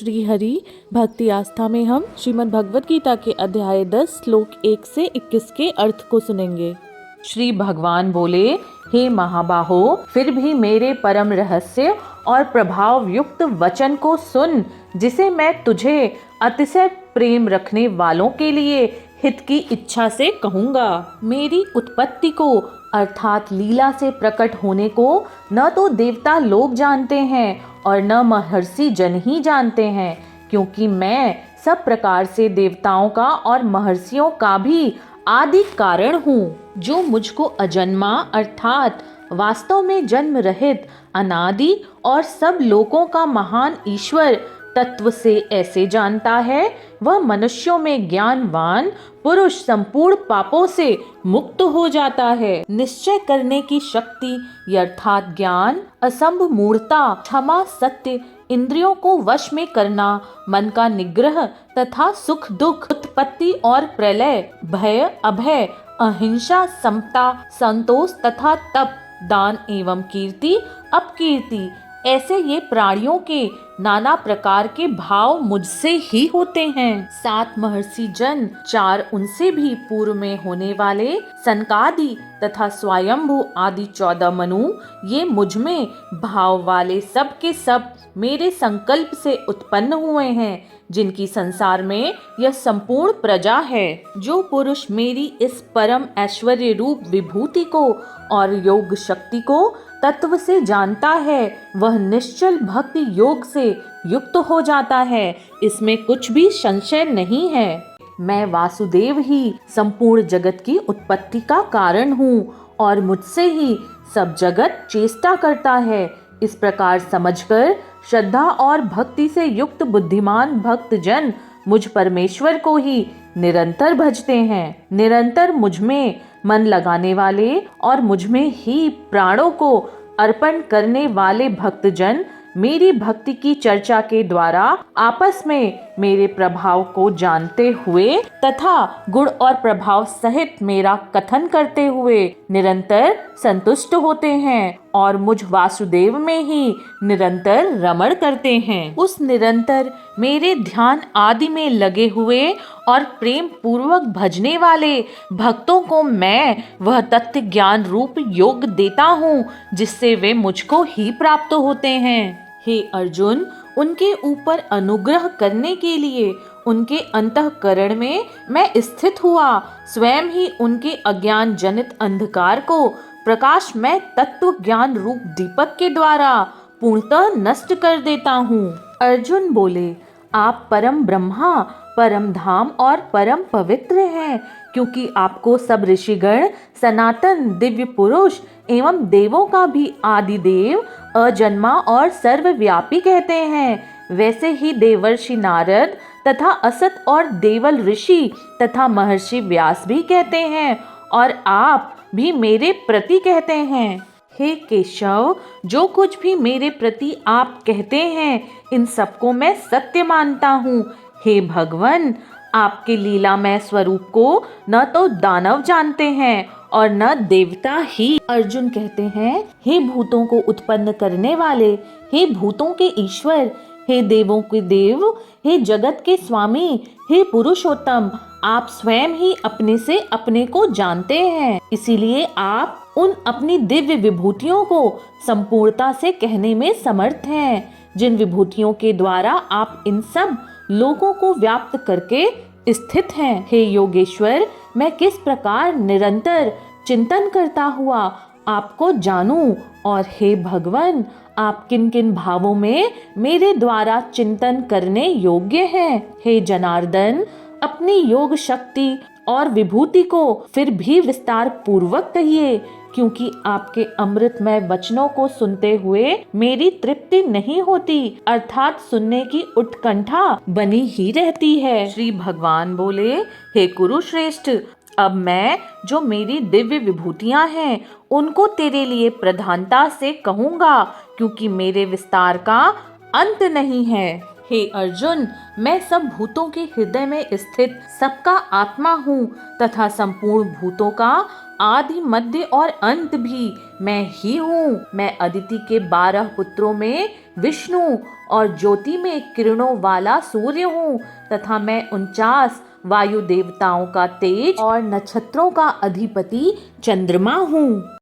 श्री हरि भक्ति आस्था में हम श्रीमद् भगवत गीता के अध्याय 10 श्लोक 1 से 21 के अर्थ को सुनेंगे। श्री भगवान बोले, हे महाबाहो, फिर भी मेरे परम रहस्य और प्रभाव युक्त वचन को सुन, जिसे मैं तुझे अतिशय प्रेम रखने वालों के लिए हित की इच्छा से कहूँगा। मेरी उत्पत्ति को अर्थात लीला से प्रकट होने को न तो देवता लोग जानते हैं और न महर्षि जन ही जानते हैं, क्योंकि मैं सब प्रकार से देवताओं का और महर्षियों का भी आदि कारण हूँ, जो मुझको अजन्मा अर्थात वास्तव में जन्म रहित अनादि और सब लोगों का महान ईश्वर तत्व से ऐसे जानता है, वह मनुष्यों में ज्ञानवान पुरुष संपूर्ण पापों से मुक्त हो जाता है। निश्चय करने की शक्ति अर्थात ज्ञान, असंभ मूढ़ता, क्षमा, सत्य, इंद्रियों को वश में करना, मन का निग्रह तथा सुख दुख, उत्पत्ति और प्रलय, भय अभय, अहिंसा, समता, संतोष तथा तप, दान एवं कीर्ति अपकीर्ति, ऐसे ये प्राणियों के नाना प्रकार के भाव मुझसे ही होते हैं। 7 महर्षि जन, 4 उनसे भी पूर्व में होने वाले सनकादि तथा स्वयंभू आदि 14 मनु, ये मुझ में भाव वाले सब के सब मेरे संकल्प से उत्पन्न हुए हैं, जिनकी संसार में यह संपूर्ण प्रजा है। जो पुरुष मेरी इस परम ऐश्वर्य रूप विभूति को और योग शक्ति को तत्व से जानता है, वह निश्चल भक्ति योग से युक्त हो जाता है, इसमें कुछ भी संशय नहीं है। मैं वासुदेव ही संपूर्ण जगत की उत्पत्ति का कारण हूँ और मुझसे ही सब जगत चेष्टा करता है। इस प्रकार समझकर श्रद्धा और भक्ति से युक्त बुद्धिमान भक्त जन मुझ परमेश्वर को ही निरंतर भजते हैं। निरंतर मुझ में मन लगाने वाले और मुझ में ही प्राणों को अर्पण करने वाले भक्तजन मेरी भक्ति की चर्चा के द्वारा आपस में मेरे प्रभाव को जानते हुए तथा गुण और प्रभाव सहित मेरा कथन करते हुए निरंतर संतुष्ट होते हैं और मुझ वासुदेव में ही निरंतर रमण करते हैं। उस निरंतर मेरे ध्यान आदि में लगे हुए और प्रेम पूर्वक भजने वाले भक्तों को मैं वह तत्व ज्ञान रूप योग देता हूँ, जिससे वे मुझको ही प्राप्त होते हैं। हे अर्जुन, उनके ऊपर अनुग्रह करने के लिए उनके अंतःकरण में मैं स्थित हुआ, स्वयं ही उनके अज्ञान जनित अंधकार को प्रकाश में तत्व ज्ञान रूप दीपक के द्वारा पूर्णतः नष्ट कर देता हूँ। अर्जुन बोले, आप परम ब्रह्मा, परम धाम और परम पवित्र हैं, क्योंकि आपको सब ऋषिगण सनातन दिव्य पुरुष एवं देवों का भी आदि देव, अजन्मा और सर्वव्यापी कहते हैं। वैसे ही देवर्षि नारद तथा असत और देवल ऋषि तथा महर्षि व्यास भी कहते हैं, और आप भी मेरे प्रति कहते हैं। हे केशव, जो कुछ भी मेरे प्रति आप कहते हैं, इन सबको मैं सत्य मानता हूँ। हे भगवन, आपके लीलामय स्वरूप को न तो दानव जानते हैं और न देवता ही। अर्जुन कहते हैं, हे भूतों को उत्पन्न करने वाले, हे भूतों के ईश्वर, हे देवों के देव, हे जगत के स्वामी, हे पुरुषोत्तम, आप स्वयं ही अपने से अपने को जानते हैं, इसीलिए आप उन अपनी दिव्य विभूतियों को संपूर्णता से कहने में समर्थ हैं, जिन विभूतियों के द्वारा आप इन सब लोगों को व्याप्त करके स्थित हैं। हे योगेश्वर, मैं किस प्रकार निरंतर चिंतन करता हुआ आपको जानूं, और हे भगवान, आप किन किन भावों में मेरे द्वारा चिंतन करने योग्य हैं। हे जनार्दन, अपनी योग शक्ति और विभूति को फिर भी विस्तार पूर्वक कहिए, क्योंकि आपके अमृतमय वचनों को सुनते हुए मेरी तृप्ति नहीं होती, अर्थात सुनने की उत्कंठा बनी ही रहती है। श्री भगवान बोले, हे कुरुश्रेष्ठ, अब मैं जो मेरी दिव्य विभूतियां हैं उनको तेरे लिए प्रधानता से कहूँगा, क्योंकि मेरे विस्तार का अंत नहीं है। हे अर्जुन, मैं सब भूतों के हृदय में स्थित सबका आत्मा हूँ तथा संपूर्ण भूतों का आदि मध्य और अंत भी मैं ही हूँ। मैं अदिति के 12 पुत्रों में विष्णु और ज्योति में किरणों वाला सूर्य हूँ तथा मैं 49 वायु देवताओं का तेज और नक्षत्रों का अधिपति चंद्रमा हूँ।